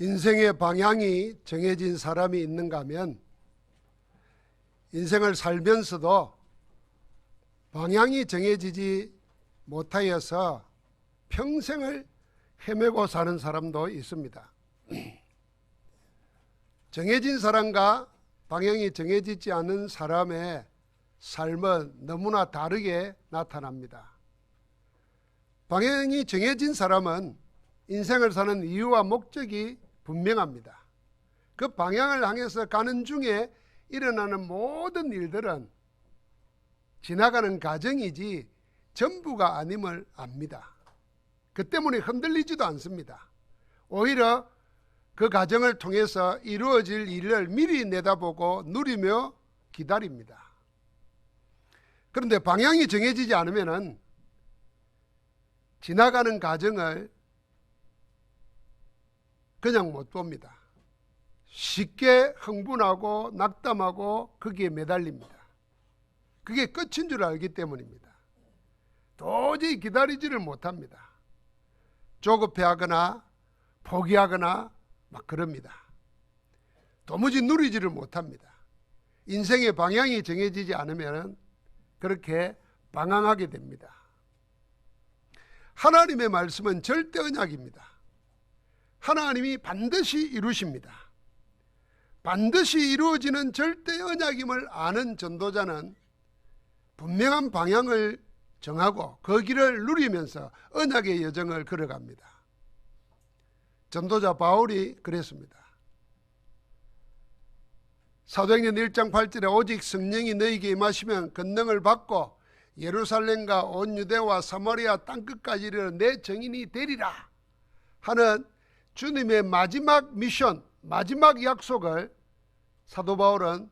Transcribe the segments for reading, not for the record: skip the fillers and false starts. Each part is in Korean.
인생의 방향이 정해진 사람이 있는가 하면 인생을 살면서도 방향이 정해지지 못하여서 평생을 헤매고 사는 사람도 있습니다. 정해진 사람과 방향이 정해지지 않은 사람의 삶은 너무나 다르게 나타납니다. 방향이 정해진 사람은 인생을 사는 이유와 목적이 분명합니다. 그 방향을 향해서 가는 중에 일어나는 모든 일들은 지나가는 과정이지 전부가 아님을 압니다. 그 때문에 흔들리지도 않습니다. 오히려 그 과정을 통해서 이루어질 일을 미리 내다보고 누리며 기다립니다. 그런데 방향이 정해지지 않으면 지나가는 과정을 그냥 못 봅니다. 쉽게 흥분하고 낙담하고 거기에 매달립니다. 그게 끝인 줄 알기 때문입니다. 도저히 기다리지를 못합니다. 조급해하거나 포기하거나 막 그럽니다. 도무지 누리지를 못합니다. 인생의 방향이 정해지지 않으면 그렇게 방황하게 됩니다. 하나님의 말씀은 절대 언약입니다. 하나님이 반드시 이루십니다. 반드시 이루어지는 절대 언약임을 아는 전도자는 분명한 방향을 정하고 그 길을 누리면서 언약의 여정을 걸어갑니다. 전도자 바울이 그랬습니다. 사도행전 1장 8절에 오직 성령이 너희에게 임하시면 권능을 받고 예루살렘과 온 유대와 사마리아 땅끝까지 이르러 내 증인이 되리라 하는 주님의 마지막 미션, 마지막 약속을 사도 바울은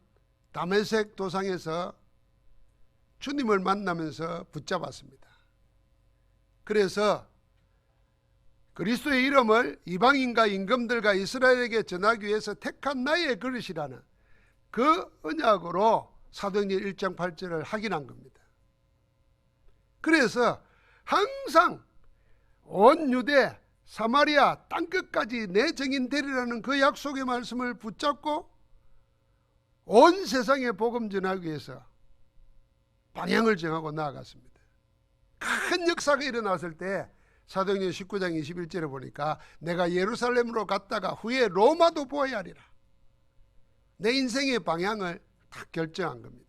다메섹 도상에서 주님을 만나면서 붙잡았습니다. 그래서 그리스도의 이름을 이방인과 임금들과 이스라엘에게 전하기 위해서 택한 나의 그릇이라는 그 언약으로 사도행전 1장 8절을 확인한 겁니다. 그래서 항상 온 유대 사마리아 땅끝까지 내 증인 되리라는 그 약속의 말씀을 붙잡고 온 세상에 복음 전하기 위해서 방향을 정하고 나아갔습니다. 큰 역사가 일어났을 때 사도행전 19장 21절에 보니까 내가 예루살렘으로 갔다가 후에 로마도 보아야 하리라. 내 인생의 방향을 다 결정한 겁니다.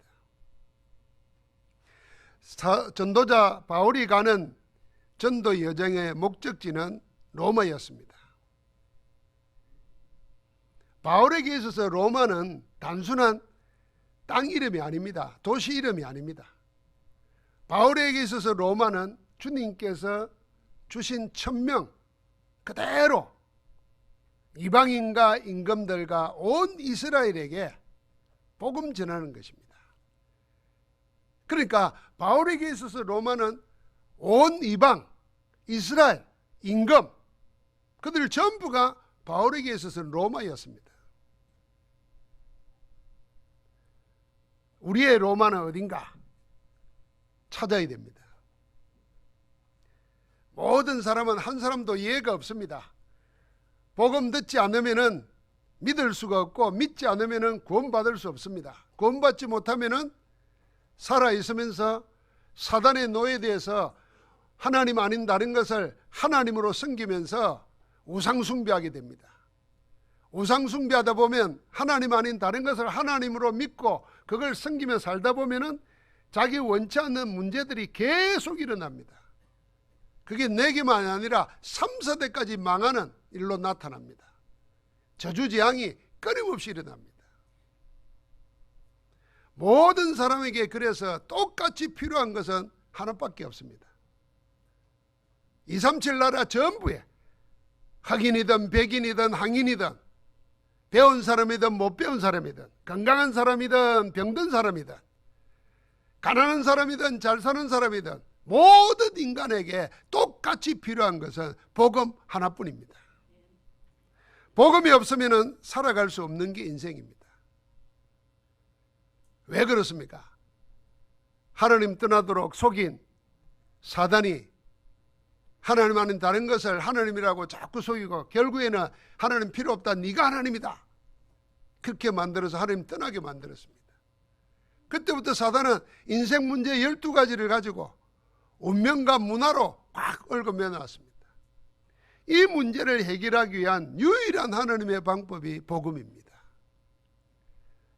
전도자 바울이 가는 전도 여정의 목적지는 로마였습니다. 바울에게 있어서 로마는 단순한 땅 이름이 아닙니다. 도시 이름이 아닙니다. 바울에게 있어서 로마는 주님께서 주신 천명 그대로 이방인과 임금들과 온 이스라엘에게 복음 전하는 것입니다. 그러니까 바울에게 있어서 로마는 온 이방, 이스라엘, 임금 그들 전부가 바울에게 있어서는 로마였습니다. 우리의 로마는 어딘가 찾아야 됩니다. 모든 사람은 한 사람도 이해가 없습니다. 복음 듣지 않으면 믿을 수가 없고 믿지 않으면 구원받을 수 없습니다. 구원받지 못하면 살아있으면서 사단의 노예에 대해서 하나님 아닌 다른 것을 하나님으로 섬기면서 우상숭배하게 됩니다. 우상숭배하다 보면 하나님 아닌 다른 것을 하나님으로 믿고 그걸 섬기며 살다 보면 자기 원치 않는 문제들이 계속 일어납니다. 그게 내게만 아니라 3, 4대까지 망하는 일로 나타납니다. 저주재앙이 끊임없이 일어납니다. 모든 사람에게 그래서 똑같이 필요한 것은 하나밖에 없습니다. 237 나라 전부에 흑인이든 백인이든 황인이든 배운 사람이든 못 배운 사람이든 건강한 사람이든 병든 사람이든 가난한 사람이든 잘 사는 사람이든 모든 인간에게 똑같이 필요한 것은 복음 하나뿐입니다. 복음이 없으면 살아갈 수 없는 게 인생입니다. 왜 그렇습니까? 하나님 떠나도록 속인 사단이 하나님과는 다른 것을 하나님이라고 자꾸 속이고 결국에는 하나님 필요 없다, 네가 하나님이다, 그렇게 만들어서 하나님 떠나게 만들었습니다. 그때부터 사단은 인생 문제 12가지를 가지고 운명과 문화로 꽉 얽어매 놨습니다. 이 문제를 해결하기 위한 유일한 하나님의 방법이 복음입니다.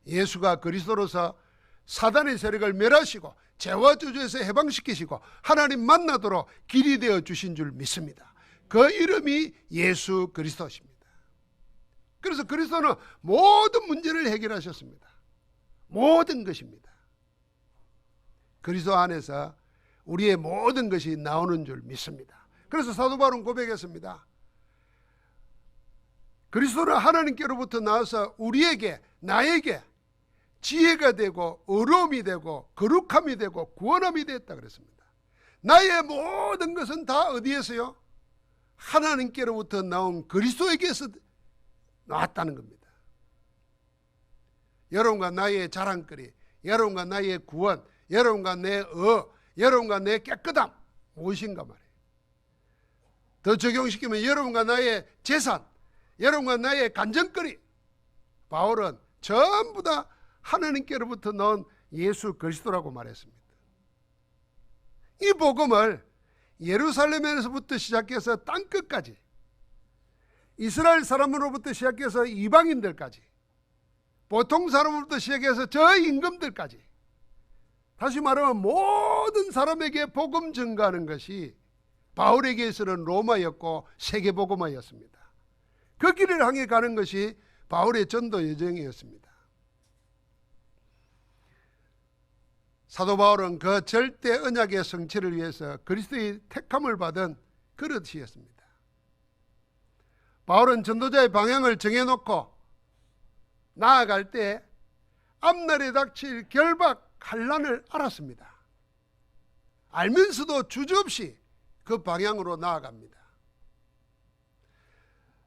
예수가 그리스도로서 사단의 세력을 멸하시고 죄와 저주에서 해방시키시고 하나님 만나도록 길이 되어 주신 줄 믿습니다. 그 이름이 예수 그리스도십니다. 그래서 그리스도는 모든 문제를 해결하셨습니다. 모든 것입니다. 그리스도 안에서 우리의 모든 것이 나오는 줄 믿습니다. 그래서 사도 바울은 고백했습니다. 그리스도는 하나님께로부터 나와서 우리에게, 나에게 지혜가 되고 의로움이 되고 거룩함이 되고 구원함이 됐다 그랬습니다. 나의 모든 것은 다 어디에서요? 하나님께로부터 나온 그리스도에게서 나왔다는 겁니다. 여러분과 나의 자랑거리, 여러분과 나의 구원, 여러분과 내 여러분과 내 깨끗함 무엇인가 말이에요. 더 적용시키면 여러분과 나의 재산, 여러분과 나의 간증거리, 바울은 전부 다 하나님께로부터 나온 예수 그리스도라고 말했습니다. 이 복음을 예루살렘에서부터 시작해서 땅끝까지, 이스라엘 사람으로부터 시작해서 이방인들까지, 보통 사람으로부터 시작해서 저 임금들까지, 다시 말하면 모든 사람에게 복음 전가하는 것이 바울에게서는 로마였고 세계복음화였습니다. 그 길을 향해 가는 것이 바울의 전도 여정이었습니다. 사도 바울은 그 절대 언약의 성취를 위해서 그리스도의 택함을 받은 그릇이었습니다. 바울은 전도자의 방향을 정해놓고 나아갈 때 앞날에 닥칠 결박, 환난을 알았습니다. 알면서도 주저없이 그 방향으로 나아갑니다.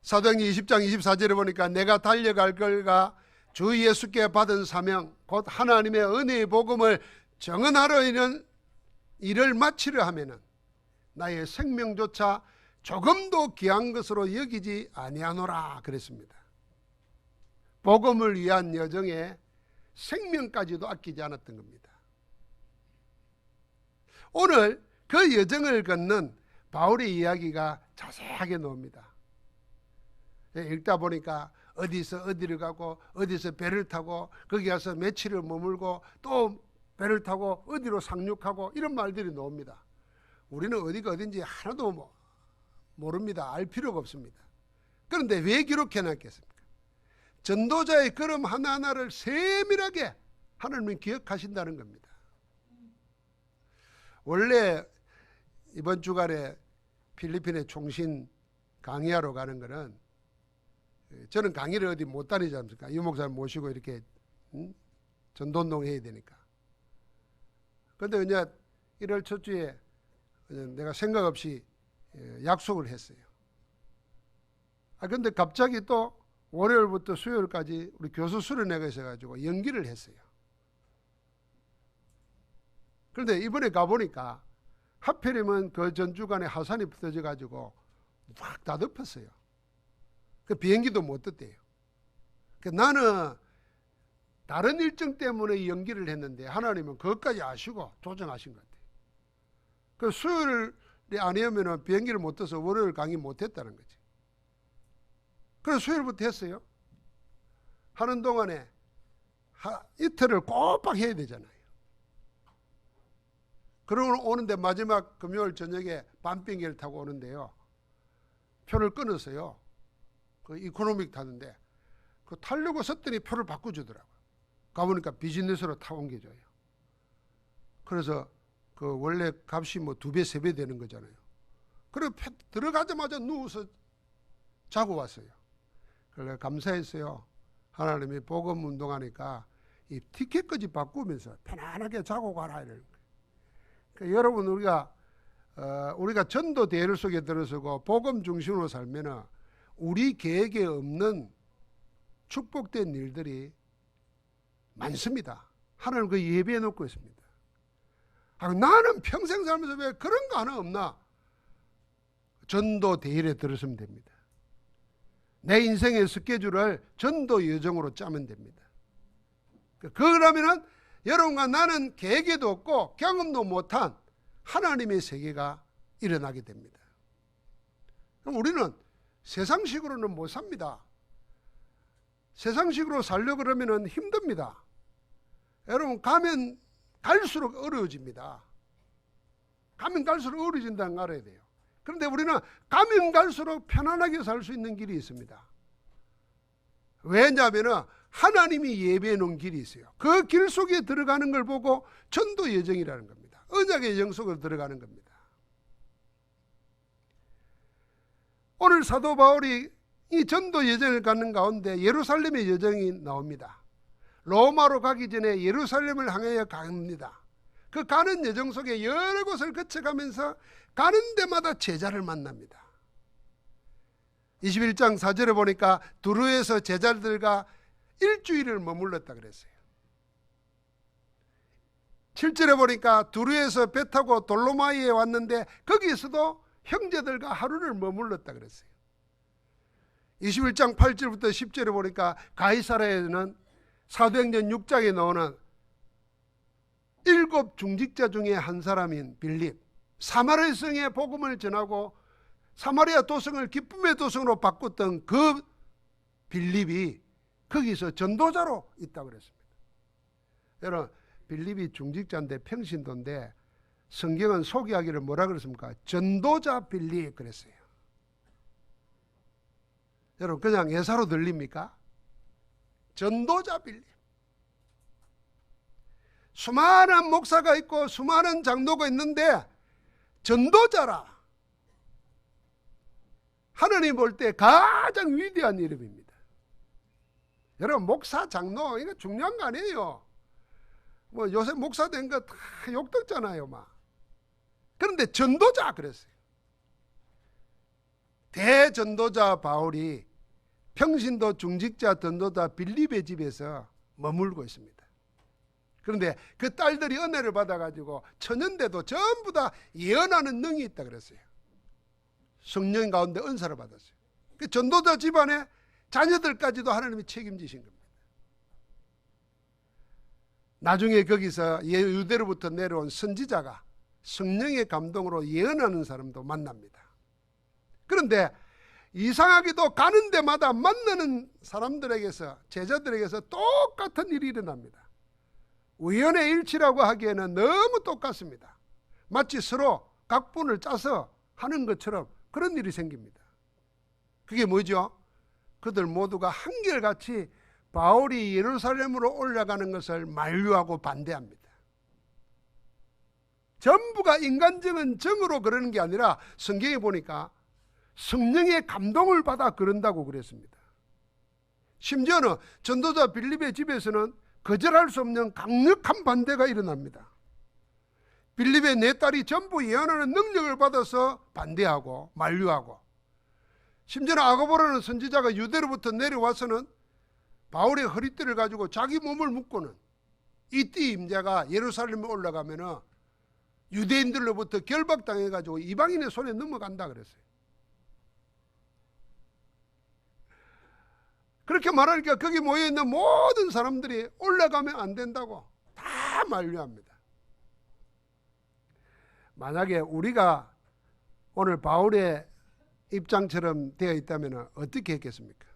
사도행전 20장 24절에 보니까 내가 달려갈 걸과 주 예수께 받은 사명 곧 하나님의 은혜의 복음을 정언하러 있는 일을 마치려 하면은 나의 생명조차 조금도 귀한 것으로 여기지 아니하노라 그랬습니다. 복음을 위한 여정에 생명까지도 아끼지 않았던 겁니다. 오늘 그 여정을 걷는 바울의 이야기가 자세하게 나옵니다. 읽다 보니까 어디서 어디를 가고 어디서 배를 타고 거기 가서 며칠을 머물고 또 배를 타고 어디로 상륙하고 이런 말들이 나옵니다. 우리는 어디가 어딘지 하나도 모릅니다. 알 필요가 없습니다. 그런데 왜 기록해놨겠습니까? 전도자의 걸음 하나하나를 세밀하게 하나님이 기억하신다는 겁니다. 원래 이번 주간에 필리핀에 총신 강의하러 가는 거는, 저는 강의를 어디 못 다니지 않습니까? 유 목사님 모시고 이렇게 전도운동 해야 되니까. 그런데 이제 1월 첫 주에 내가 생각 없이 약속을 했어요. 그런데 갑자기 또 월요일부터 수요일까지 우리 교수 수련회가 있어가지고 연기를 했어요. 그런데 이번에 가보니까 하필이면 그 전주간에 하산이 터져가지고 확 다 덮었어요. 그 비행기도 못 떴대요. 나는 다른 일정 때문에 연기를 했는데 하나님은 그것까지 아시고 조정하신 것 같아요. 그 수요일이 아니면 비행기를 못 떠서 월요일 강의 못 했다는 거지. 그래서 수요일부터 했어요. 하는 동안에 이틀을 꼬박 해야 되잖아요. 그러고 오는데 마지막 금요일 저녁에 밤 비행기를 타고 오는데요, 표를 끊었어요. 그 이코노믹 타는데 그 타려고 썼더니 표를 바꿔주더라고요. 가보니까 비즈니스로 타 옮겨줘요. 그래서 그 원래 값이 뭐 2배, 3배 되는 거잖아요. 그래서 들어가자마자 누워서 자고 왔어요. 그래 감사했어요. 하나님이 복음 운동하니까 이 티켓까지 바꾸면서 편안하게 자고 가라 이러는 거예요. 그러니까 여러분 우리가 전도 대열 속에 들어서고 복음 중심으로 살면은 우리 계획에 없는 축복된 일들이 많습니다. 하나님 그 예배해 놓고 있습니다. 나는 평생 살면서 왜 그런 거 하나 없나? 전도 대일에 들었으면 됩니다. 내 인생의 스케줄을 전도 여정으로 짜면 됩니다. 그러면은 여러분과 나는 계획도 없고 경험도 못한 하나님의 세계가 일어나게 됩니다. 그럼 우리는 세상식으로는 못 삽니다. 세상식으로 살려고 그러면 힘듭니다. 여러분, 가면 갈수록 어려워집니다. 가면 갈수록 어려워진다는 걸 알아야 돼요. 그런데 우리는 가면 갈수록 편안하게 살 수 있는 길이 있습니다. 왜냐하면 하나님이 예비해 놓은 길이 있어요. 그 길 속에 들어가는 걸 보고 전도 여정이라는 겁니다. 언약의 여정 속으로 들어가는 겁니다. 오늘 사도 바울이 이 전도 여정을 갖는 가운데 예루살렘의 여정이 나옵니다. 로마로 가기 전에 예루살렘을 향하여 갑니다. 그 가는 여정 속에 여러 곳을 거쳐가면서 가는 데마다 제자를 만납니다. 21장 4절에 보니까 두루에서 제자들과 일주일을 머물렀다 그랬어요. 7절에 보니까 두루에서 배 타고 돌로마이에 왔는데 거기에서도 형제들과 하루를 머물렀다 그랬어요. 21장 8절부터 10절에 보니까 가이사랴에는 사도행전 6장에 나오는 7 중직자 중에 한 사람인 빌립, 사마리아 성에 복음을 전하고 사마리아 도성을 기쁨의 도성으로 바꿨던 그 빌립이 거기서 전도자로 있다고 그랬습니다. 여러분, 빌립이 중직자인데 평신도인데 성경은 소개하기를 뭐라 그랬습니까? 전도자 빌립 그랬어요. 여러분, 그냥 예사로 들립니까? 전도자 빌립. 수많은 목사가 있고 수많은 장로가 있는데 전도자라. 하나님 볼 때 가장 위대한 이름입니다. 여러분, 목사, 장로 이거 중요한 거 아니에요. 뭐 요새 목사 된 거 다 욕듣잖아요, 막. 그런데 전도자 그랬어요. 대전도자 바울이 평신도 중직자 전도자 빌립의 집에서 머물고 있습니다. 그런데 그 딸들이 은혜를 받아가지고 천연대도 전부 다 예언하는 능이 있다 그랬어요. 성령 가운데 은사를 받았어요. 그 전도자 집안에 자녀들까지도 하나님이 책임지신 겁니다. 나중에 거기서 유대로부터 내려온 선지자가 성령의 감동으로 예언하는 사람도 만납니다. 그런데 이상하게도 가는 데마다 만나는 사람들에게서, 제자들에게서 똑같은 일이 일어납니다. 우연의 일치라고 하기에는 너무 똑같습니다. 마치 서로 각본을 짜서 하는 것처럼 그런 일이 생깁니다. 그게 뭐죠? 그들 모두가 한결같이 바울이 예루살렘으로 올라가는 것을 만류하고 반대합니다. 전부가 인간적인 정으로 그러는 게 아니라 성경에 보니까 성령의 감동을 받아 그런다고 그랬습니다. 심지어는 전도자 빌립의 집에서는 거절할 수 없는 강력한 반대가 일어납니다. 빌립의 네 딸이 전부 예언하는 능력을 받아서 반대하고 만류하고, 심지어는 아가보라는 선지자가 유대로부터 내려와서는 바울의 허리띠를 가지고 자기 몸을 묶고는 이띠 임자가 예루살렘에 올라가면 유대인들로부터 결박당해가지고 이방인의 손에 넘어간다 그랬어요. 그렇게 말하니까 거기 모여있는 모든 사람들이 올라가면 안 된다고 다 만류합니다. 만약에 우리가 오늘 바울의 입장처럼 되어 있다면 어떻게 했겠습니까?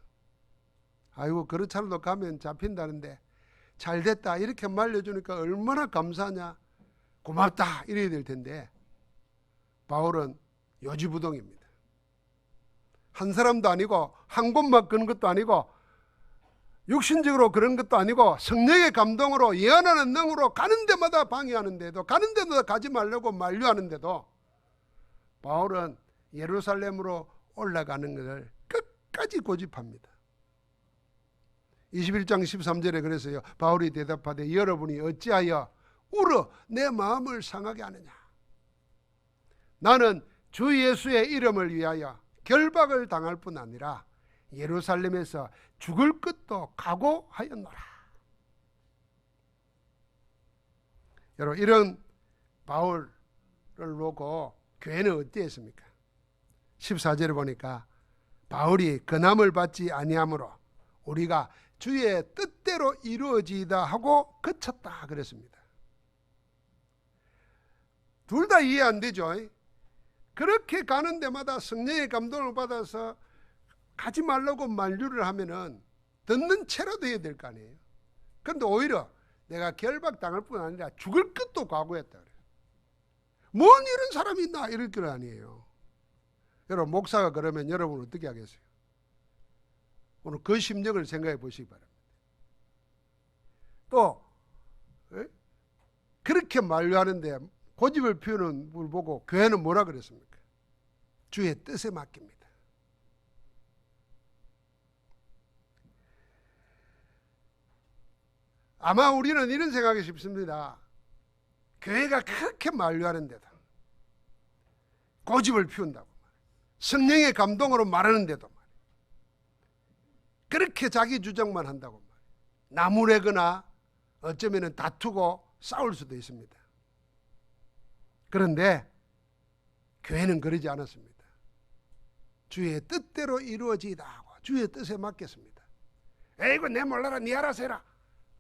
아이고, 그렇잖아도 가면 잡힌다는데 잘 됐다 이렇게 말려주니까 얼마나 감사하냐, 고맙다 이래야 될 텐데, 바울은 요지부동입니다. 한 사람도 아니고 한 곳만 그런 것도 아니고 육신적으로 그런 것도 아니고 성령의 감동으로 예언하는 능으로 가는 데마다 방해하는데도, 가는 데마다 가지 말라고 만류하는데도 바울은 예루살렘으로 올라가는 것을 끝까지 고집합니다. 21장 13절에 그래서요, 바울이 대답하되 여러분이 어찌하여 울어 내 마음을 상하게 하느냐. 나는 주 예수의 이름을 위하여 결박을 당할 뿐 아니라 예루살렘에서 죽을 것도 각오하였노라. 여러분, 이런 바울을 놓고 교회는 어땠습니까? 14절에 보니까 바울이 건함을 받지 아니하므로 우리가 주의 뜻대로 이루어지이다 하고 그쳤다 그랬습니다. 둘 다 이해 안 되죠. 그렇게 가는 데마다 성령의 감동을 받아서 가지 말라고 만류를 하면은 듣는 채라도 해야 될 거 아니에요. 그런데 오히려 내가 결박당할 뿐 아니라 죽을 끝도 각오했다 그래요. 뭔 이런 사람이 있나 이럴 줄 아니에요. 여러분 목사가 그러면 여러분 어떻게 하겠어요? 오늘 그 심정을 생각해 보시기 바랍니다. 또 그렇게 만류하는데 고집을 피우는 걸 보고 교회는 뭐라 그랬습니까? 주의 뜻에 맡깁니다. 아마 우리는 이런 생각이 싶습니다. 교회가 그렇게 만류하는데도 고집을 피운다고 성령의 감동으로 말하는데도 그렇게 자기 주장만 한다고 나무래거나 어쩌면 다투고 싸울 수도 있습니다. 그런데 교회는 그러지 않았습니다. 주의 뜻대로 이루어지이다 하고 주의 뜻에 맡겼습니다. 에이구 내 몰라라 니 알아서 해라.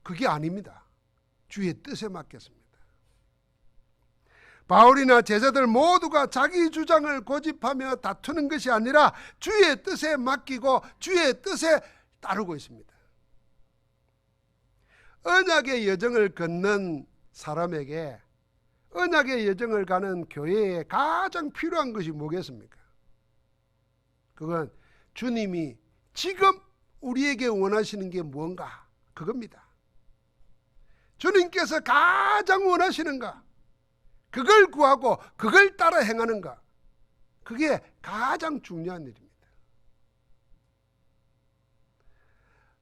그게 아닙니다. 주의 뜻에 맡겼습니다. 바울이나 제자들 모두가 자기 주장을 고집하며 다투는 것이 아니라 주의 뜻에 맡기고 주의 뜻에 따르고 있습니다. 언약의 여정을 걷는 사람에게 언약의 여정을 가는 교회에 가장 필요한 것이 뭐겠습니까? 그건 주님이 지금 우리에게 원하시는 게 뭔가 그겁니다. 주님께서 가장 원하시는가 그걸 구하고 그걸 따라 행하는가 그게 가장 중요한 일입니다.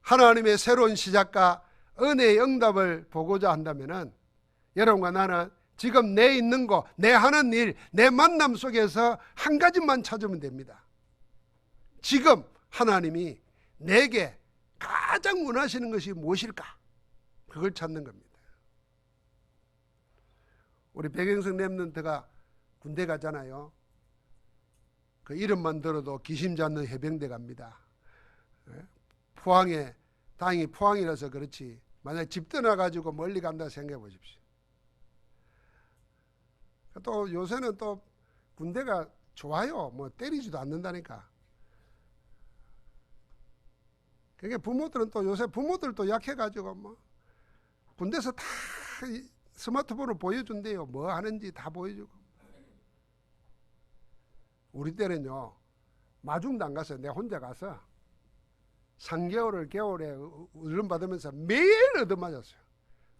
하나님의 새로운 시작과 은혜의 응답을 보고자 한다면 여러분과 나는 지금 내 있는 거, 내 하는 일, 내 만남 속에서 한 가지만 찾으면 됩니다. 지금 하나님이 내게 가장 원하시는 것이 무엇일까? 그걸 찾는 겁니다. 우리 백영석 랩런트가 군대 가잖아요. 그 이름만 들어도 기심 잡는 해병대 갑니다. 포항에 다행히 포항이라서 그렇지 만약 집 떠나가지고 멀리 간다 생각해 보십시오. 또 요새는 또 군대가 좋아요. 뭐 때리지도 않는다니까. 그게 부모들은 또 요새 부모들도 약해가지고 뭐 군대에서 다 스마트폰을 보여준대요. 뭐 하는지 다 보여주고. 우리 때는요 마중도 안 갔어요. 내가 혼자 가서 3개월을 겨울에 의름 받으면서 매일 얻어맞았어요.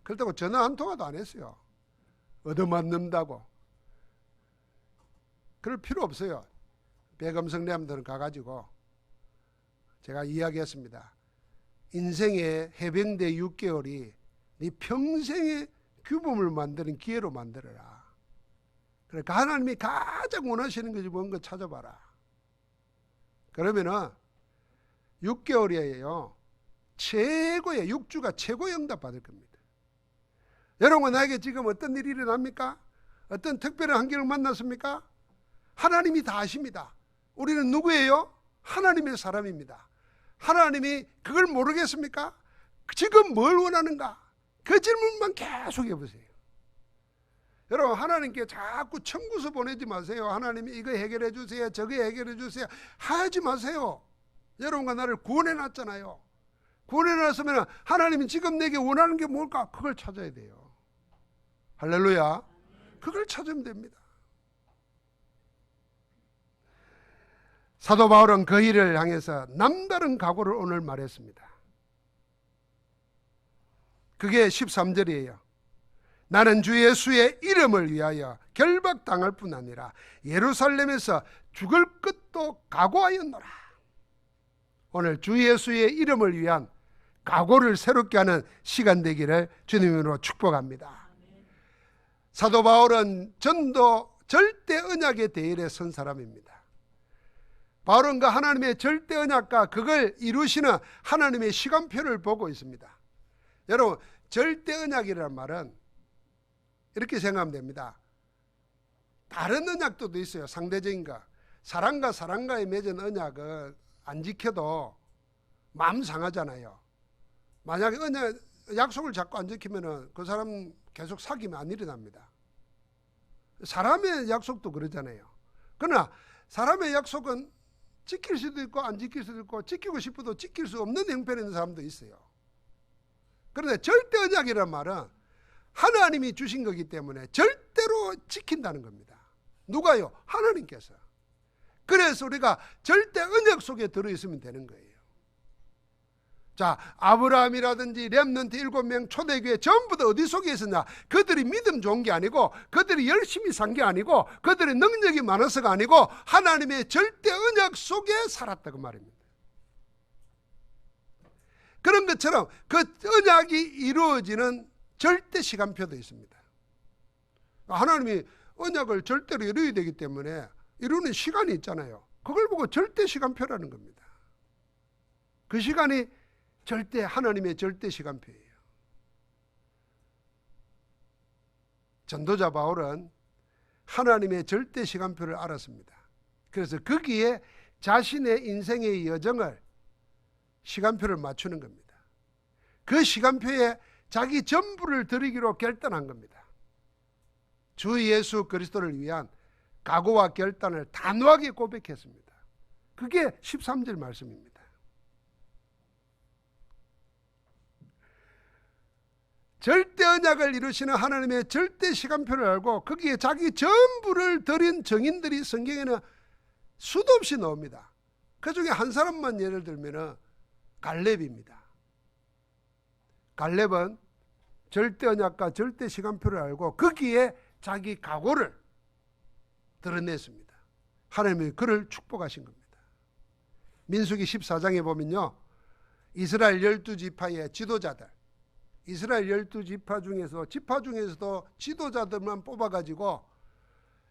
그렇다고 전화 한 통화도 안 했어요. 얻어맞는다고. 그럴 필요 없어요. 백음성대함들은 가가지고 제가 이야기했습니다. 인생의 해병대 6개월이 네 평생의 규범을 만드는 기회로 만들어라. 그러니까 하나님이 가장 원하시는 것이 뭔가 찾아봐라. 그러면은 6개월이에요. 최고의 6주가 최고의 응답 받을 겁니다. 여러분 나에게 지금 어떤 일이 일어납니까? 어떤 특별한 환경을 만났습니까? 하나님이 다 아십니다. 우리는 누구예요? 하나님의 사람입니다. 하나님이 그걸 모르겠습니까? 지금 뭘 원하는가? 그 질문만 계속 해보세요. 여러분 하나님께 자꾸 청구서 보내지 마세요. 하나님이 이거 해결해 주세요. 저거 해결해 주세요. 하지 마세요. 여러분과 나를 구원해 놨잖아요. 구원해 놨으면 하나님이 지금 내게 원하는 게 뭘까? 그걸 찾아야 돼요. 할렐루야. 그걸 찾으면 됩니다. 사도 바울은 그 일을 향해서 남다른 각오를 오늘 말했습니다. 그게 13절이에요. 나는 주 예수의 이름을 위하여 결박당할 뿐 아니라 예루살렘에서 죽을 끝도 각오하였노라. 오늘 주 예수의 이름을 위한 각오를 새롭게 하는 시간 되기를 주님으로 축복합니다. 사도 바울은 전도 절대 언약의 대열에 선 사람입니다. 바울은 그 하나님의 절대 언약과 그걸 이루시는 하나님의 시간표를 보고 있습니다. 여러분 절대 언약이라는 말은 이렇게 생각하면 됩니다. 다른 언약도 있어요. 상대적인 거. 사람과 사람과의 맺은 언약을 안 지켜도 마음 상하잖아요. 만약에 약속을 자꾸 안 지키면 그 사람 계속 사귀면 안 일어납니다. 사람의 약속도 그러잖아요. 그러나 사람의 약속은 지킬 수도 있고 안 지킬 수도 있고 지키고 싶어도 지킬 수 없는 형편에 있는 사람도 있어요. 그런데 절대 언약이란 말은 하나님이 주신 거기 때문에 절대로 지킨다는 겁니다. 누가요? 하나님께서. 그래서 우리가 절대 언약 속에 들어있으면 되는 거예요. 자, 아브라함이라든지 렘넌트 7명 초대교회 전부 다 어디 속에 있었냐? 그들이 믿음 좋은 게 아니고, 그들이 열심히 산 게 아니고, 그들의 능력이 많아서가 아니고 하나님의 절대 언약 속에 살았다 그 말입니다. 그런 것처럼 그 언약이 이루어지는 절대 시간표도 있습니다. 하나님이 언약을 절대로 이루어야 되기 때문에 이루는 시간이 있잖아요. 그걸 보고 절대 시간표라는 겁니다. 그 시간이 절대 하나님의 절대 시간표예요. 전도자 바울은 하나님의 절대 시간표를 알았습니다. 그래서 거기에 자신의 인생의 여정을 시간표를 맞추는 겁니다. 그 시간표에 자기 전부를 드리기로 결단한 겁니다. 주 예수 그리스도를 위한 각오와 결단을 단호하게 고백했습니다. 그게 13절 말씀입니다. 절대 언약을 이루시는 하나님의 절대 시간표를 알고 거기에 자기 전부를 드린 증인들이 성경에는 수도 없이 나옵니다. 그 중에 한 사람만 예를 들면 갈렙입니다. 갈렙은 절대 언약과 절대 시간표를 알고 거기에 자기 각오를 드러냈습니다. 하나님이 그를 축복하신 겁니다. 민수기 14장에 보면요, 이스라엘 12지파의 지도자들, 이스라엘 12지파 중에서도 지도자들만 뽑아가지고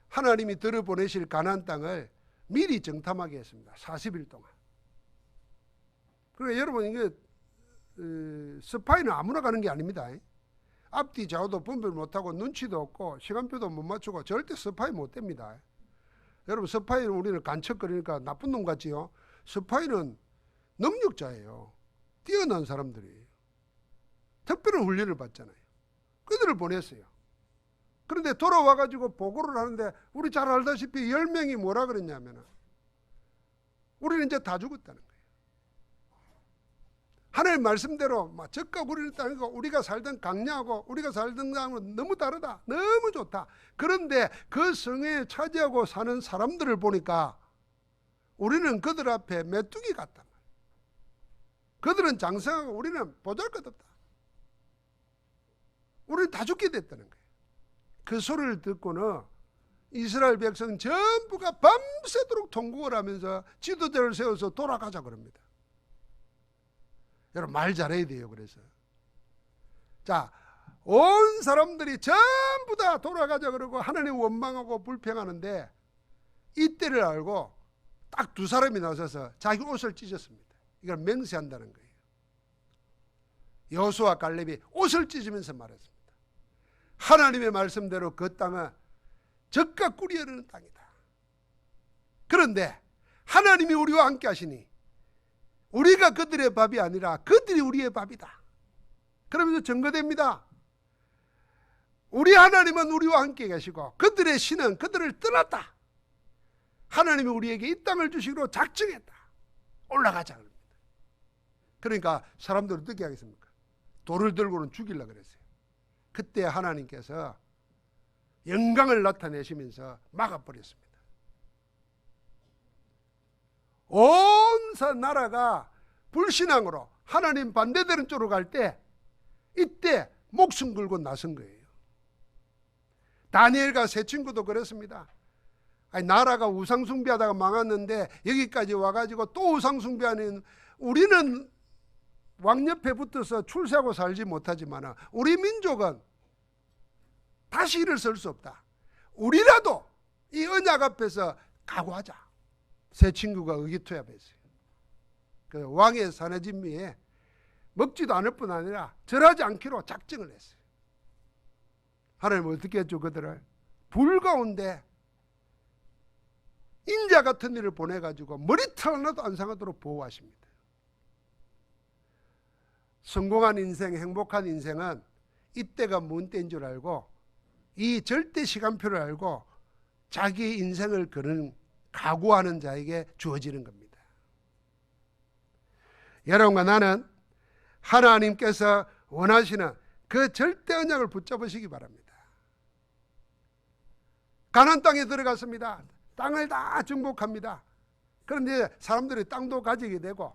하나님이 들어보내실 가나안 땅을 미리 정탐하게 했습니다. 40일 동안. 그러니까 여러분, 이게 스파이는 아무나 가는 게 아닙니다. 앞뒤 좌우도 분별 못하고 눈치도 없고 시간표도 못 맞추고 절대 스파이 못 됩니다. 여러분, 스파이는 우리는 간척거리니까 나쁜 놈 같지요. 스파이는 능력자예요. 뛰어난 사람들이에요. 특별한 훈련을 받잖아요. 그들을 보냈어요. 그런데 돌아와가지고 보고를 하는데 우리 잘 알다시피 10명이 뭐라 그랬냐면 우리는 이제 다 죽었다는 거예요. 하나님 말씀대로 적과 구리는 땅이고 우리가 살던 강야하고 우리가 살던 땅은 너무 다르다. 너무 좋다. 그런데 그 성에 차지하고 사는 사람들을 보니까 우리는 그들 앞에 메뚜기 같다. 그들은 장성하고 우리는 보잘것없다. 우리는 다 죽게 됐다는 거예요. 그 소리를 듣고는 이스라엘 백성 전부가 밤새도록 통곡을 하면서 지도자를 세워서 돌아가자 그럽니다. 여러분, 말 잘해야 돼요. 그래서 자, 온 사람들이 전부 다 돌아가자 그러고 하나님 원망하고 불평하는데 이때를 알고 딱 두 사람이 나서서 자기 옷을 찢었습니다. 이걸 맹세한다는 거예요. 여호수아와 갈렙이 옷을 찢으면서 말했습니다. 하나님의 말씀대로 그 땅은 적과 꿀이 흐르는 땅이다. 그런데 하나님이 우리와 함께 하시니 우리가 그들의 밥이 아니라 그들이 우리의 밥이다. 그러면서 증거됩니다. 우리 하나님은 우리와 함께 계시고 그들의 신은 그들을 떠났다. 하나님이 우리에게 이 땅을 주시기로 작정했다. 올라가자. 그러니까 사람들은 어떻게 하겠습니까? 돌을 들고는 죽이려고 그랬어요. 그때 하나님께서 영광을 나타내시면서 막아버렸습니다. 온 나라가 불신앙으로 하나님 반대되는 쪽으로 갈 때 이때 목숨 걸고 나선 거예요. 다니엘과 세 친구도 그랬습니다. 아니, 나라가 우상숭배하다가 망했는데 여기까지 와가지고 또 우상숭배하는, 우리는 왕 옆에 붙어서 출세하고 살지 못하지만 우리 민족은 다시 일어설 수 없다. 우리라도 이 언약 앞에서 각오하자. 세 친구가 의기투합했어요. 그 왕의 사내진미에 먹지도 않을 뿐 아니라 절하지 않기로 작정을 했어요. 하나님은 어떻게 했죠? 그들을 불 가운데 인자 같은 일을 보내가지고 머리털 하나도 안 상하도록 보호하십니다. 성공한 인생, 행복한 인생은 이때가 뭔 때인 줄 알고 이 절대 시간표를 알고 자기 인생을 그는 각오하는 자에게 주어지는 겁니다. 여러분과 나는 하나님께서 원하시는 그 절대 언약을 붙잡으시기 바랍니다. 가나안 땅에 들어갔습니다. 땅을 다 정복합니다. 그런데 사람들이 땅도 가지게 되고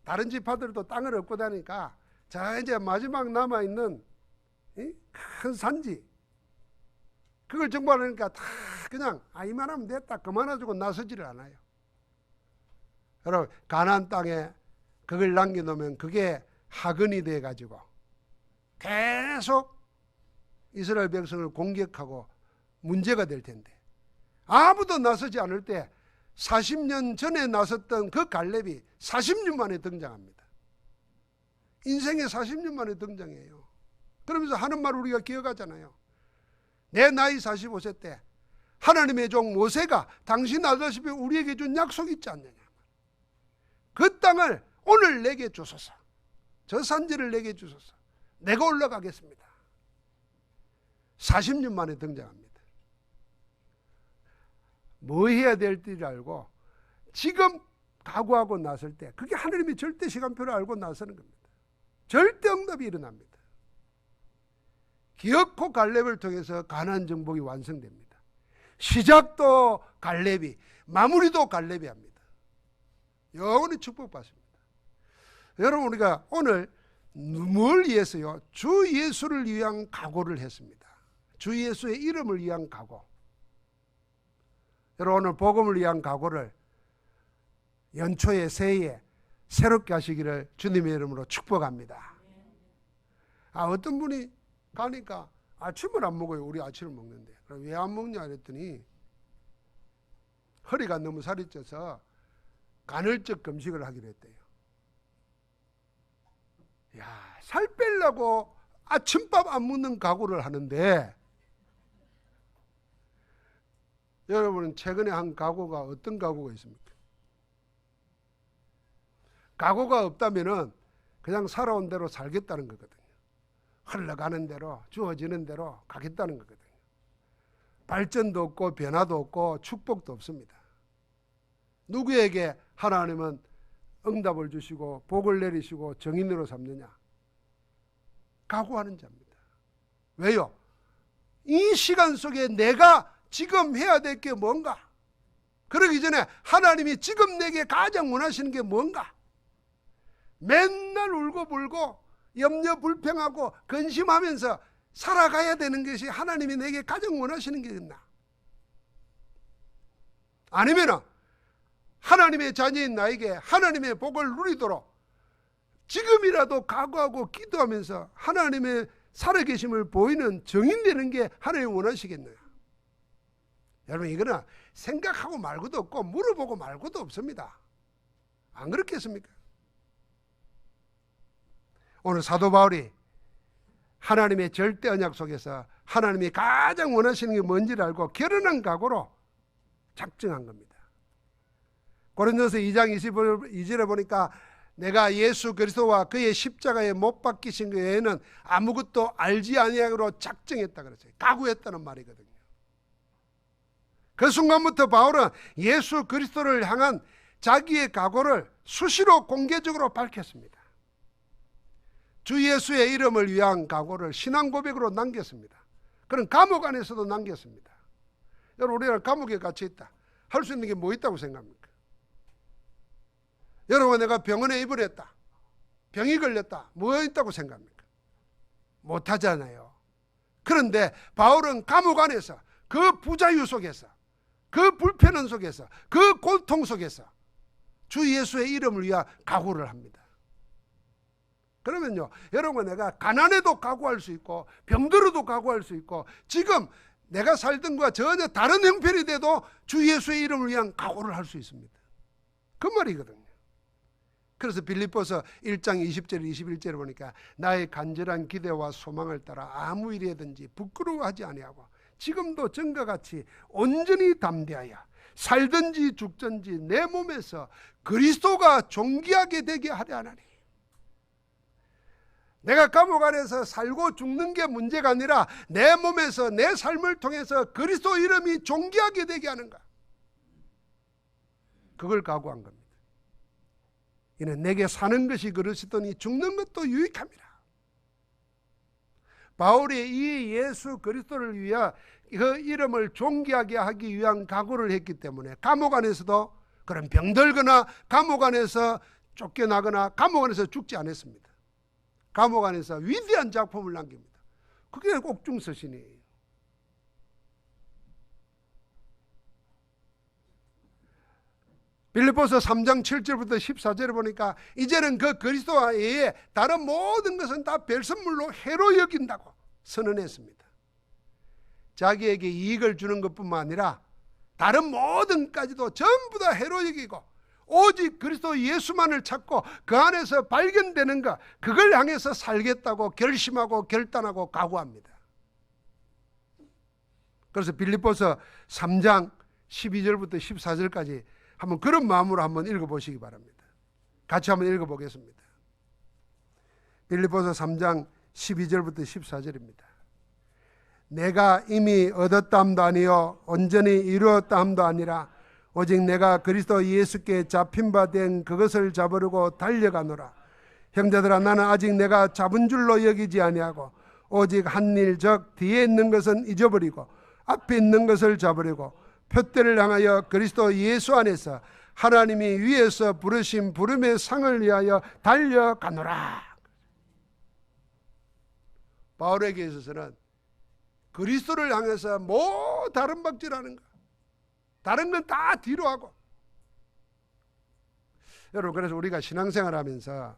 다른 지파들도 땅을 얻고 다니까 자 이제 마지막 남아있는 큰 산지 그걸 정복하니까 다 그냥 이만하면 됐다 그만하고 나서지를 않아요. 여러분 가나안 땅에 그걸 남겨놓으면 그게 학은이 돼가지고 계속 이스라엘 백성을 공격하고 문제가 될 텐데 아무도 나서지 않을 때 40년 전에 나섰던 그 갈렙이 40년 만에 등장합니다. 인생에 40년 만에 등장해요. 그러면서 하는 말 우리가 기억하잖아요. 내 나이 45세 때 하나님의 종 모세가 당신 알다시피 우리에게 준 약속이 있지 않느냐. 그 땅을 오늘 내게 주소서. 저 산지를 내게 주소서. 내가 올라가겠습니다. 40년 만에 등장합니다. 뭐 해야 될지를 알고 지금 각오하고 나설 때 그게 하나님의 절대 시간표를 알고 나서는 겁니다. 절대 응답이 일어납니다. 기어코 갈렙을 통해서 가나안 정복이 완성됩니다. 시작도 갈렙이, 마무리도 갈렙이 합니다. 영원히 축복받습니다. 여러분 우리가 오늘 뭘 위해서요? 주 예수를 위한 각오를 했습니다. 주 예수의 이름을 위한 각오. 여러분 오늘 복음을 위한 각오를 연초에 새해에 새롭게 하시기를 주님의 이름으로 축복합니다. 어떤 분이 가니까 아침을 안 먹어요. 우리 아침을 먹는데. 그럼 왜 안 먹냐 그랬더니 허리가 너무 살이 쪄서 간헐적 금식을 하기로 했대요. 야, 살 빼려고 아침밥 안 먹는 각오를 하는데 여러분은 최근에 한 각오가 어떤 각오가 있습니까? 각오가 없다면은 그냥 살아온 대로 살겠다는 거거든요. 흘러가는 대로 주어지는 대로 가겠다는 거거든요. 발전도 없고 변화도 없고 축복도 없습니다. 누구에게 하나님은 응답을 주시고 복을 내리시고 정인으로 삼느냐? 각오하는 자입니다. 왜요? 이 시간 속에 내가 지금 해야 될 게 뭔가? 그러기 전에 하나님이 지금 내게 가장 원하시는 게 뭔가? 맨날 울고 불고 염려 불평하고 근심하면서 살아가야 되는 것이 하나님이 내게 가장 원하시는 게 있나? 아니면 하나님의 자녀인 나에게 하나님의 복을 누리도록 지금이라도 각오하고 기도하면서 하나님의 살아계심을 보이는 정인되는 게 하나님이 원하시겠나요? 여러분 이거는 생각하고 말고도 없고 물어보고 말고도 없습니다. 안 그렇겠습니까? 오늘 사도 바울이 하나님의 절대 언약 속에서 하나님이 가장 원하시는 게 뭔지를 알고 결연한 각오로 작정한 겁니다. 고린도서 2장 22절에 보니까 내가 예수 그리스도와 그의 십자가에 못 박히신 그 외에는 아무것도 알지 아니하기로 작정했다 그랬어요. 각오했다는 말이거든요. 그 순간부터 바울은 예수 그리스도를 향한 자기의 각오를 수시로 공개적으로 밝혔습니다. 주 예수의 이름을 위한 각오를 신앙 고백으로 남겼습니다. 그런 감옥 안에서도 남겼습니다. 여러분 우리가 감옥에 갇혀 있다. 할 수 있는 게 뭐 있다고 생각합니까? 여러분 내가 병원에 입원했다. 병이 걸렸다. 뭐 있다고 생각합니까? 못하잖아요. 그런데 바울은 감옥 안에서 그 부자유 속에서 그 불편함 속에서 그 고통 속에서 주 예수의 이름을 위한 각오를 합니다. 그러면요 여러분 내가 가난해도 각오할 수 있고 병들어도 각오할 수 있고 지금 내가 살던 것과 전혀 다른 형편이 돼도 주 예수의 이름을 위한 각오를 할 수 있습니다. 그 말이거든요. 그래서 빌립보서 1장 20절 21절에 보니까 나의 간절한 기대와 소망을 따라 아무 일이든지 부끄러워하지 아니하고 지금도 전과 같이 온전히 담대하여 살든지 죽든지 내 몸에서 그리스도가 존귀하게 되게 하려 하나니, 내가 감옥 안에서 살고 죽는 게 문제가 아니라 내 몸에서 내 삶을 통해서 그리스도 이름이 존귀하게 되게 하는가, 그걸 각오한 겁니다. 이는 내게 사는 것이 그리스도니 죽는 것도 유익함이라. 바울이 이 예수 그리스도를 위하여 그 이름을 존귀하게 하기 위한 각오를 했기 때문에 감옥 안에서도 그런 병들거나 감옥 안에서 쫓겨나거나 감옥 안에서 죽지 않았습니다. 감옥 안에서 위대한 작품을 남깁니다. 그게 옥중서신이에요. 빌립보서 3장 7절부터 14절에 보니까 이제는 그 그리스도 외에 다른 모든 것은 다 별선물로 해로 여긴다고 선언했습니다. 자기에게 이익을 주는 것뿐만 아니라 다른 모든 것까지도 전부 다 해로 여기고 오직 그리스도 예수만을 찾고 그 안에서 발견되는 것, 그걸 향해서 살겠다고 결심하고 결단하고 각오합니다. 그래서 빌립보서 3장 12절부터 14절까지 한번 그런 마음으로 한번 읽어보시기 바랍니다. 같이 한번 읽어보겠습니다. 빌립보서 3장 12절부터 14절입니다. 내가 이미 얻었다 함도 아니요 온전히 이루었다 함도 아니라 오직 내가 그리스도 예수께 잡힌 바 된 그것을 잡으려고 달려가노라. 형제들아, 나는 아직 내가 잡은 줄로 여기지 아니하고 오직 한 일, 즉 뒤에 있는 것은 잊어버리고 앞에 있는 것을 잡으려고 표대를 향하여 그리스도 예수 안에서 하나님이 위에서 부르신 부름의 상을 위하여 달려가노라. 바울에게 있어서는 그리스도를 향해서 뭐 다른 박질하는 거, 다른 건 다 뒤로 하고. 여러분, 그래서 우리가 신앙생활 하면서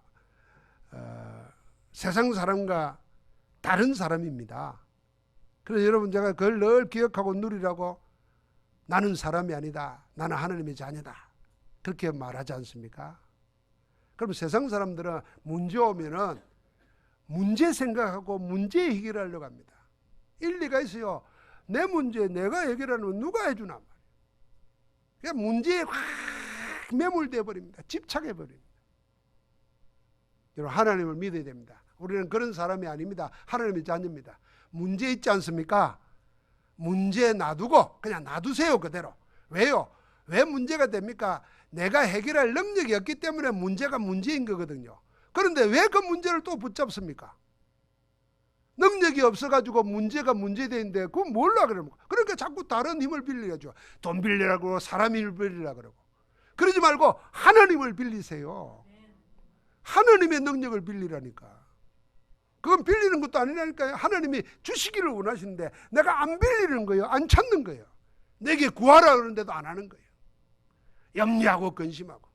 세상 사람과 다른 사람입니다. 그래서 여러분, 제가 그걸 늘 기억하고 누리라고 나는 사람이 아니다, 나는 하나님의 자녀다, 그렇게 말하지 않습니까? 그럼 세상 사람들은 문제 오면은 문제 생각하고 문제 해결하려고 합니다. 일리가 있어요. 내 문제 내가 해결하면 누가 해주나 말이에요. 그냥 문제에 확 매몰되어 버립니다. 집착해 버립니다. 여러분, 하나님을 믿어야 됩니다. 우리는 그런 사람이 아닙니다. 하나님의 자녀입니다. 문제 있지 않습니까? 문제 놔두고 그냥 놔두세요, 그대로. 왜요? 왜 문제가 됩니까? 내가 해결할 능력이 없기 때문에 문제가 문제인 거거든요. 그런데 왜 그 문제를 또 붙잡습니까? 능력이 없어가지고 문제가 문제되는데 그건 뭘라 그럽니까? 그러니까 자꾸 다른 힘을 빌려야죠. 돈 빌리라고, 사람 힘을 빌리라 그러고. 그러지 말고 하나님을 빌리세요. 하나님의 능력을 빌리라니까. 그건 빌리는 것도 아니라니까요. 하나님이 주시기를 원하시는데 내가 안 빌리는 거예요. 안 찾는 거예요. 내게 구하라 그러는데도 안 하는 거예요. 염려하고 근심하고.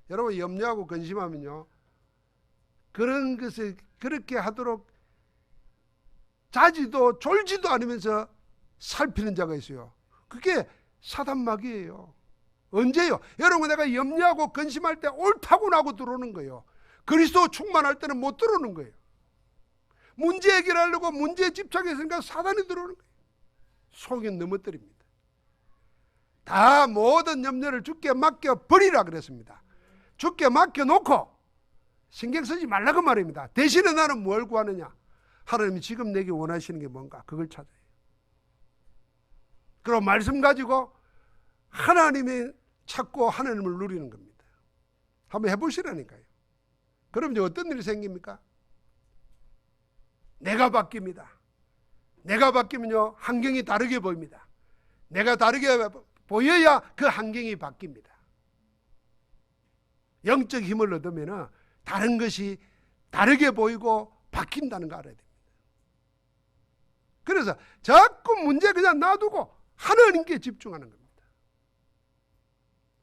여러분, 염려하고 근심하면요, 그런 것을 그렇게 하도록 자지도 졸지도 않으면서 살피는 자가 있어요. 그게 사단마귀예요. 언제요? 여러분, 내가 염려하고 근심할 때 옳다고 나고 들어오는 거예요. 그리스도 충만할 때는 못 들어오는 거예요. 문제 해결하려고 문제에 집착했으니까 사단이 들어오는 거예요. 속이 넘어뜨립니다. 다 모든 염려를 주께 맡겨 버리라 그랬습니다. 주께 맡겨 놓고 신경 쓰지 말라고 말입니다. 대신에 나는 뭘 구하느냐? 하나님이 지금 내게 원하시는 게 뭔가, 그걸 찾아요. 그럼 말씀 가지고 하나님이 찾고 하나님을 누리는 겁니다. 한번 해보시라니까요. 그럼 이제 어떤 일이 생깁니까? 내가 바뀝니다. 내가 바뀌면요, 환경이 다르게 보입니다. 내가 다르게 보여야 그 환경이 바뀝니다. 영적 힘을 얻으면 다른 것이 다르게 보이고 바뀐다는 거 알아야 됩니다. 그래서 자꾸 문제 그냥 놔두고 하나님께 집중하는 겁니다.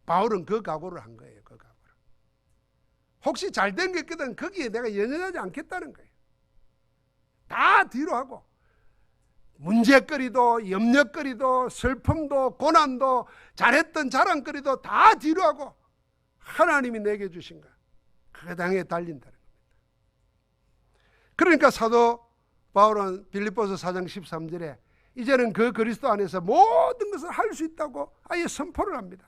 바울은 그 각오를 한 거예요. 그 각오를. 혹시 잘된 게 있거든 거기에 내가 연연하지 않겠다는 거예요. 다 뒤로 하고 문제거리도 염려거리도 슬픔도 고난도 잘했던 자랑거리도 다 뒤로 하고 하나님이 내게 주신 것, 그 당에 달린다는 겁니다. 그러니까 사도 바울은 빌립보서 4장 13절에 이제는 그 그리스도 안에서 모든 것을 할 수 있다고 아예 선포를 합니다.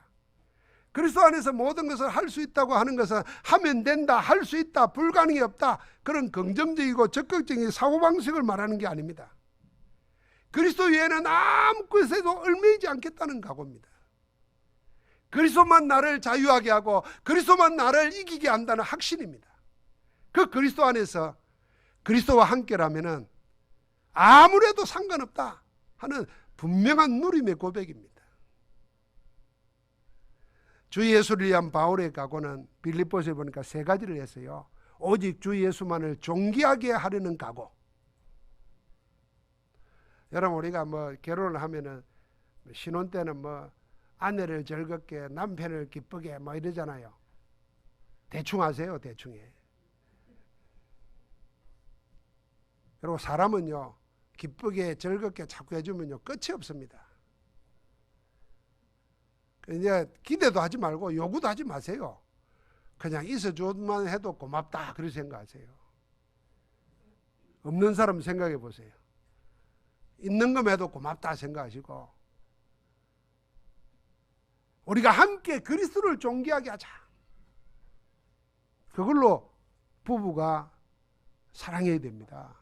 그리스도 안에서 모든 것을 할 수 있다고 하는 것은 하면 된다, 할 수 있다, 불가능이 없다, 그런 긍정적이고 적극적인 사고방식을 말하는 게 아닙니다. 그리스도 외에는 아무 것에도 얽매이지 않겠다는 각오입니다. 그리스도만 나를 자유하게 하고 그리스도만 나를 이기게 한다는 확신입니다. 그 그리스도 안에서 그리스도와 함께라면 아무래도 상관없다 하는 분명한 누림의 고백입니다. 주 예수를 위한 바울의 각오는 빌립보서에 보니까 세 가지를 했어요. 오직 주 예수만을 존귀하게 하려는 각오. 여러분, 우리가 결혼을 하면은 신혼 때는 아내를 즐겁게, 남편을 기쁘게 이러잖아요. 대충 하세요, 대충 해. 그리고 사람은요, 기쁘게 즐겁게 자꾸 해주면요, 끝이 없습니다. 이제 기대도 하지 말고 요구도 하지 마세요. 그냥 있어주기만 해도 고맙다, 그렇게 생각하세요. 없는 사람 생각해 보세요. 있는 것만 해도 고맙다 생각하시고, 우리가 함께 그리스도를 존귀하게 하자. 그걸로 부부가 사랑해야 됩니다.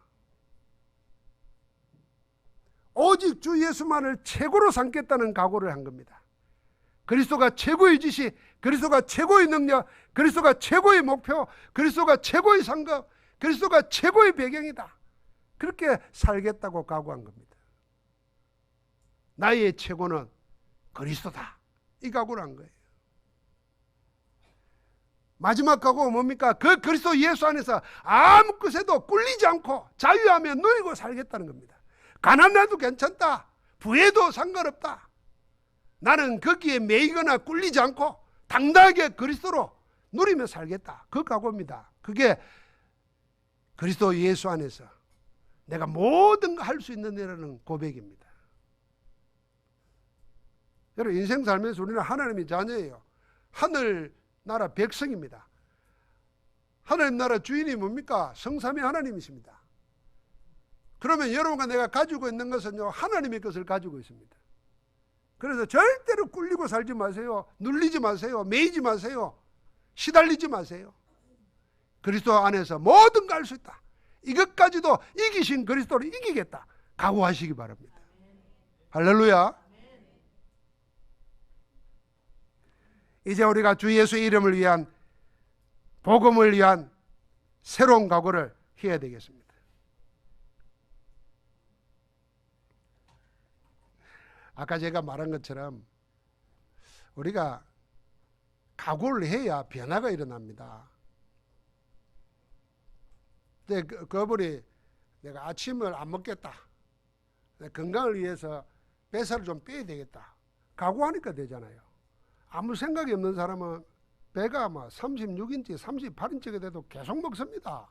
오직 주 예수만을 최고로 삼겠다는 각오를 한 겁니다. 그리스도가 최고의 지시, 그리스도가 최고의 능력, 그리스도가 최고의 목표, 그리스도가 최고의 상급, 그리스도가 최고의 배경이다. 그렇게 살겠다고 각오한 겁니다. 나의 최고는 그리스도다, 이 각오를 한 거예요. 마지막 각오가 뭡니까? 그 그리스도 예수 안에서 아무 것에도 꿀리지 않고 자유하며 누리고 살겠다는 겁니다. 가난해도 괜찮다, 부해도 상관없다, 나는 거기에 매이거나 꿀리지 않고 당당하게 그리스도로 누리며 살겠다, 그 각오입니다. 그게 그리스도 예수 안에서 내가 모든 거 할 수 있는 데라는 고백입니다. 여러분, 인생 살면서 우리는 하나님의 자녀예요. 하늘 나라 백성입니다. 하나님 나라 주인이 뭡니까? 성삼위 하나님이십니다. 그러면 여러분과 내가 가지고 있는 것은요, 하나님의 것을 가지고 있습니다. 그래서 절대로 꿀리고 살지 마세요. 눌리지 마세요. 매이지 마세요. 시달리지 마세요. 그리스도 안에서 모든 걸 할 수 있다, 이것까지도 이기신 그리스도를 이기겠다 각오하시기 바랍니다. 할렐루야. 이제 우리가 주 예수의 이름을 위한, 복음을 위한 새로운 각오를 해야 되겠습니다. 아까 제가 말한 것처럼 우리가 각오를 해야 변화가 일어납니다. 근데 그분이 내가 아침을 안 먹겠다, 내 건강을 위해서 뱃살을 좀 빼야 되겠다, 각오하니까 되잖아요. 아무 생각이 없는 사람은 배가 36인치, 38인치가 돼도 계속 먹습니다.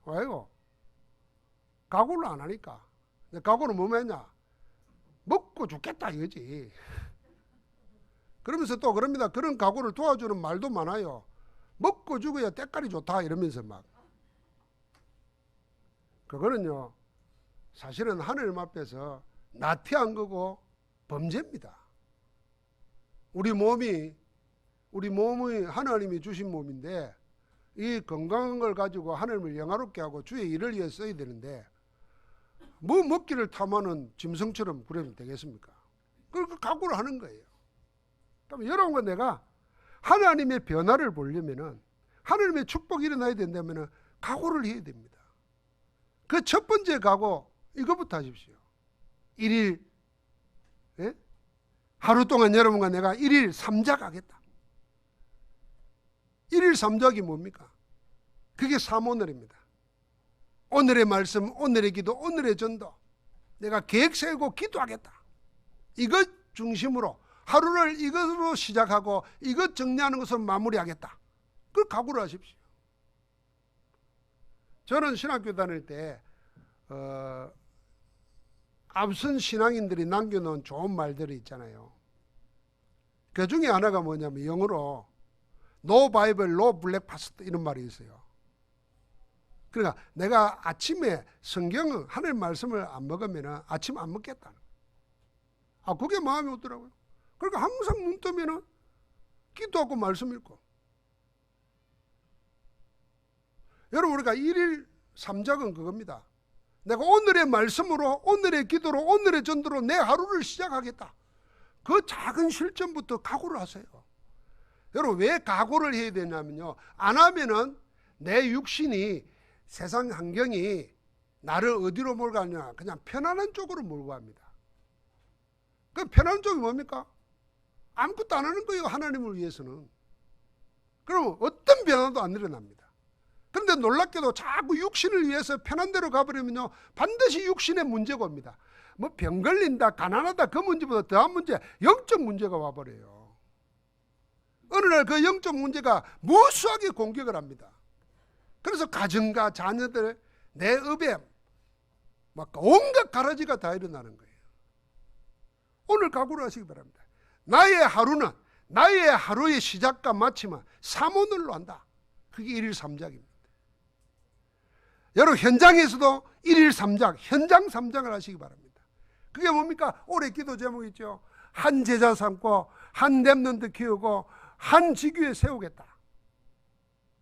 왜요? 각오를 안 하니까. 각오는 뭐만 했냐? 먹고 죽겠다 이거지. 그러면서 또 그럽니다. 그런 각오를 도와주는 말도 많아요. 먹고 죽어야 때깔이 좋다 이러면서 막. 그거는요, 사실은 하나님 앞에서 나태한 거고 범죄입니다. 우리 몸이 하나님이 주신 몸인데, 이 건강한 걸 가지고 하나님을 영화롭게 하고 주의 일을 위해 써야 되는데, 뭐 먹기를 탐하는 짐승처럼 그러면 되겠습니까? 그렇게 각오를 하는 거예요. 그러면 여러분과 내가 하나님의 변화를 보려면은, 하나님의 축복이 일어나야 된다면은 각오를 해야 됩니다. 그 첫 번째 각오, 이거부터 하십시오. 1일, 예? 하루 동안 여러분과 내가 1일 3작 하겠다. 1일 3작이 뭡니까? 그게 삼오늘입니다. 오늘의 말씀, 오늘의 기도, 오늘의 전도, 내가 계획 세우고 기도하겠다, 이것 중심으로 하루를 이것으로 시작하고 이것 정리하는 것으로 마무리하겠다, 그걸 각오를 하십시오. 저는 신학교 다닐 때 앞선 신앙인들이 남겨놓은 좋은 말들이 있잖아요. 그 중에 하나가 뭐냐면 영어로 No Bible, No Breakfast 이런 말이 있어요. 그러니까 내가 아침에 성경은 하나님 말씀을 안 먹으면 아침 안 먹겠다. 그게 마음이 없더라고요. 그러니까 항상 눈 뜨면 기도하고 말씀 읽고. 여러분, 우리가 1일 3작은 그겁니다. 내가 오늘의 말씀으로, 오늘의 기도로, 오늘의 전도로 내 하루를 시작하겠다. 그 작은 실천부터 각오를 하세요. 여러분, 왜 각오를 해야 되냐면요, 안 하면은 내 육신이, 세상 환경이 나를 어디로 몰고 가느냐, 그냥 편안한 쪽으로 몰고 갑니다. 그 편안한 쪽이 뭡니까? 아무것도 안 하는 거예요, 하나님을 위해서는. 그러면 어떤 변화도 안 일어납니다. 그런데 놀랍게도 자꾸 육신을 위해서 편한 데로 가버리면요, 반드시 육신에 문제가 옵니다. 뭐 병 걸린다, 가난하다, 그 문제보다 더한 문제, 영적 문제가 와버려요. 어느 날 그 영적 문제가 무수하게 공격을 합니다. 그래서 가정과 자녀들, 내 업에 막 온갖 가라지가 다 일어나는 거예요. 오늘 각오를 하시기 바랍니다. 나의 하루는, 나의 하루의 시작과 마침은 삼오늘로 한다. 그게 1일 3작입니다. 여러분, 현장에서도 1일 3작, 현장 3작을 하시기 바랍니다. 그게 뭡니까? 올해 기도 제목 있죠. 한 제자 삼고, 한 렘넌트 키우고, 한 지교회 세우겠다.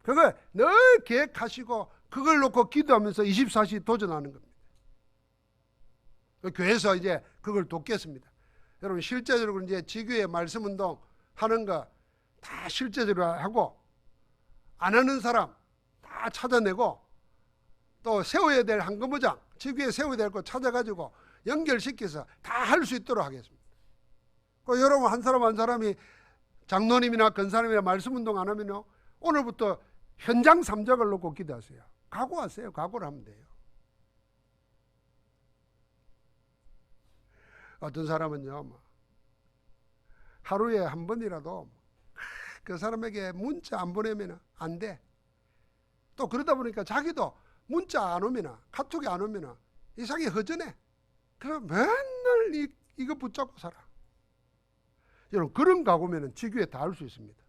그걸 늘 계획하시고 그걸 놓고 기도하면서 24시 도전하는 겁니다. 교회에서 이제 그걸 돕겠습니다. 여러분, 실제적으로 이제 지교회 말씀운동 하는 거 다 실제적으로 하고, 안 하는 사람 다 찾아내고, 또 세워야 될 한거무장, 지교회에 세워야 될 거 찾아가지고 연결시켜서 다 할 수 있도록 하겠습니다. 여러분, 한 사람 한 사람이 장로님이나 권사님이나 말씀운동 안 하면요, 오늘부터 현장 3작을 놓고 기도하세요. 각오하세요. 각오를 하면 돼요. 어떤 사람은요, 하루에 한 번이라도 그 사람에게 문자 안 보내면 안 돼. 또 그러다 보니까 자기도 문자 안 오면, 카톡이 안 오면 이상하게 허전해. 그럼 맨날 이거 붙잡고 살아. 여러분, 그런 각오면 지교에 다 할 수 있습니다.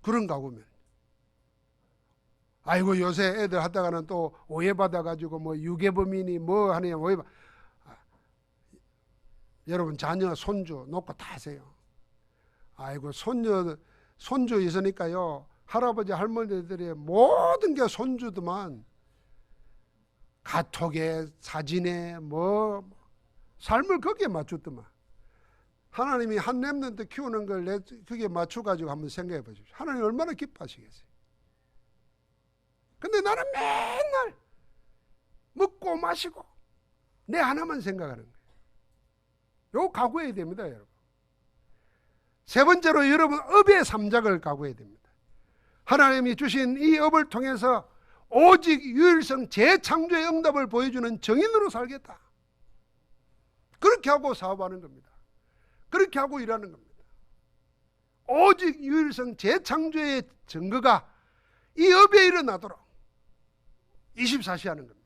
그런 각오면. 아이고, 요새 애들 하다가는 또 오해받아가지고 뭐 유괴범이니 뭐 하냐, 오해받. 여러분, 자녀, 손주 놓고 다 하세요. 아이고, 손주 있으니까요, 할아버지, 할머니들의 모든 게 손주더만, 카톡에, 사진에, 뭐, 삶을 거기에 맞췄더만. 하나님이 한 렘넌트 키우는 걸 그게 맞춰가지고 한번 생각해 보십시오. 하나님 얼마나 기뻐하시겠어요. 근데 나는 맨날 먹고 마시고 내 하나만 생각하는 거예요. 요거 각오해야 됩니다, 여러분. 세 번째로, 여러분, 업의 3작을 각오해야 됩니다. 하나님이 주신 이 업을 통해서 오직 유일성 재창조의 응답을 보여주는 정인으로 살겠다. 그렇게 하고 사업하는 겁니다. 그렇게 하고 일하는 겁니다. 오직 유일성 재창조의 증거가 이 업에 일어나도록 24시 하는 겁니다.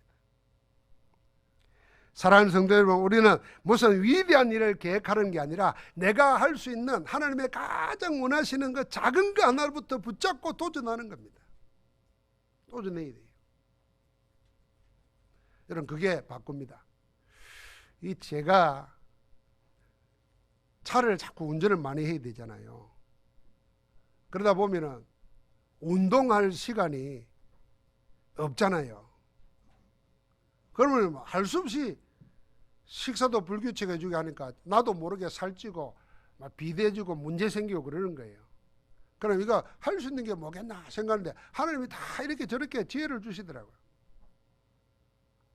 사랑하는 성도 여러분, 우리는 무슨 위대한 일을 계획하는 게 아니라 내가 할 수 있는 하나님의 가장 원하시는 그 작은 거 하나부터 붙잡고 도전하는 겁니다. 도전해야 돼요. 여러분, 그게 바꿉니다. 제가 차를 자꾸 운전을 많이 해야 되잖아요. 그러다 보면은 운동할 시간이 없잖아요. 그러면 할 수 없이 식사도 불규칙해지고 하니까 나도 모르게 살찌고 막 비대해지고 문제 생기고 그러는 거예요. 그럼 이거 할 수 있는 게 뭐겠나 생각하는데 하나님이 다 이렇게 저렇게 지혜를 주시더라고요.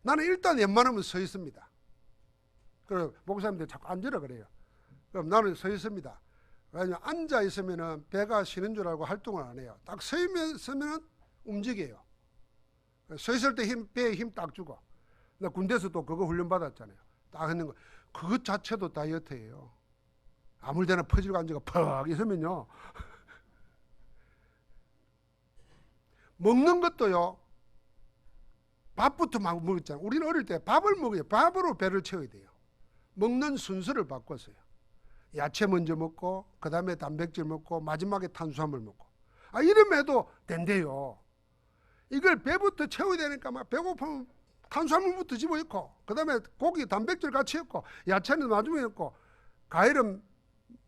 나는 일단 웬만하면 서 있습니다. 그럼 목사님들 자꾸 앉으라 그래요. 그럼 나는 서 있습니다. 왜냐하면 앉아 있으면 배가 쉬는 줄 알고 활동을 안 해요. 딱 서 있으면 움직여요. 서 있을 때 배에 힘 딱 주고. 나 군대에서 또 그거 훈련 받았잖아요. 딱 하는 거. 그것 자체도 다이어트예요. 아무 데나 퍼지고 앉아가 퍽 있으면요. 먹는 것도요. 밥부터 막 먹었잖아요. 우리는 어릴 때 밥을 먹어요. 밥으로 배를 채워야 돼요. 먹는 순서를 바꿨어요. 야채 먼저 먹고 그 다음에 단백질 먹고 마지막에 탄수화물 먹고. 이러면 해도 된대요. 이걸 배부터 채워야 되니까 막 배고프면 탄수화물부터 집어넣고, 그 다음에 고기, 단백질 같이 넣고, 야채는 나중에 넣고, 과일은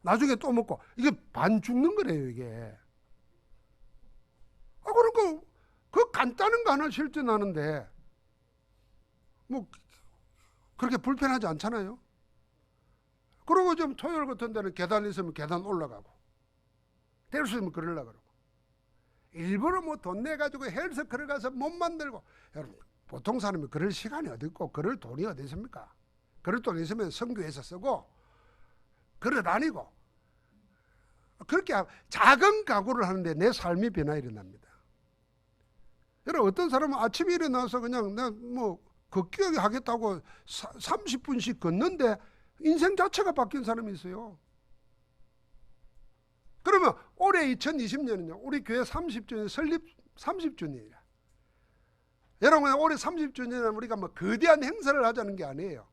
나중에 또 먹고, 이게 반 죽는 거래요, 이게. 그러니까 그 간단한 거 하나 실천하는데 뭐 그렇게 불편하지 않잖아요. 그리고 좀 토요일 같은 데는 계단 있으면 계단 올라가고, 될 수 있으면 그러려고 그러고, 일부러 뭐 돈 내가지고 헬스클럽 가서 몸 만들고. 여러분, 보통 사람이 그럴 시간이 어디 있고 그럴 돈이 어디 있습니까? 그럴 돈 있으면 선교에서 쓰고 걸어 다니고, 그렇게 작은 각오를 하는데 내 삶이 변화 일어납니다. 여러분, 어떤 사람은 아침에 일어나서 그냥 뭐 걷기 하겠다고 30분씩 걷는데 인생 자체가 바뀐 사람이 있어요. 그러면 올해 2020년은요 우리 교회 30주년 설립 30주년이라. 여러분, 올해 30주년은 우리가 뭐 거대한 행사를 하자는 게 아니에요.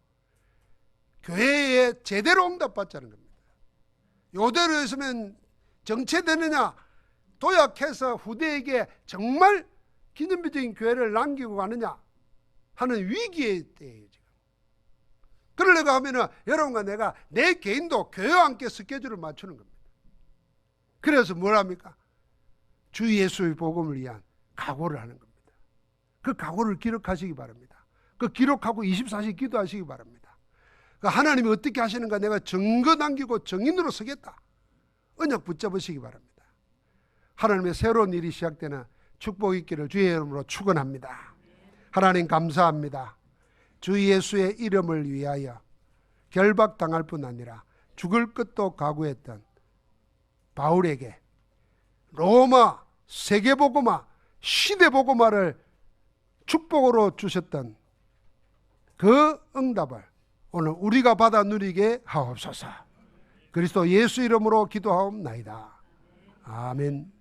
교회에 제대로 응답받자는 겁니다. 요대로 있으면 정체되느냐, 도약해서 후대에게 정말 기념비적인 교회를 남기고 가느냐 하는 위기의 때예요, 지금. 그러려고 하면은 여러분과 내가 내 개인도 교회와 함께 스케줄을 맞추는 겁니다. 그래서 뭘 합니까? 주 예수의 복음을 위한 각오를 하는 겁니다. 그 각오를 기록하시기 바랍니다. 그 기록하고 24시 기도하시기 바랍니다. 하나님이 어떻게 하시는가 내가 증거 남기고 증인으로 서겠다. 언약 붙잡으시기 바랍니다. 하나님의 새로운 일이 시작되는 축복 있기를 주의 이름으로 축원합니다. 하나님 감사합니다. 주 예수의 이름을 위하여 결박당할 뿐 아니라 죽을 것도 각오했던 바울에게 로마 세계복음화 시대복음화를 축복으로 주셨던 그 응답을 오늘 우리가 받아 누리게 하옵소서. 그리스도 예수 이름으로 기도하옵나이다. 아멘.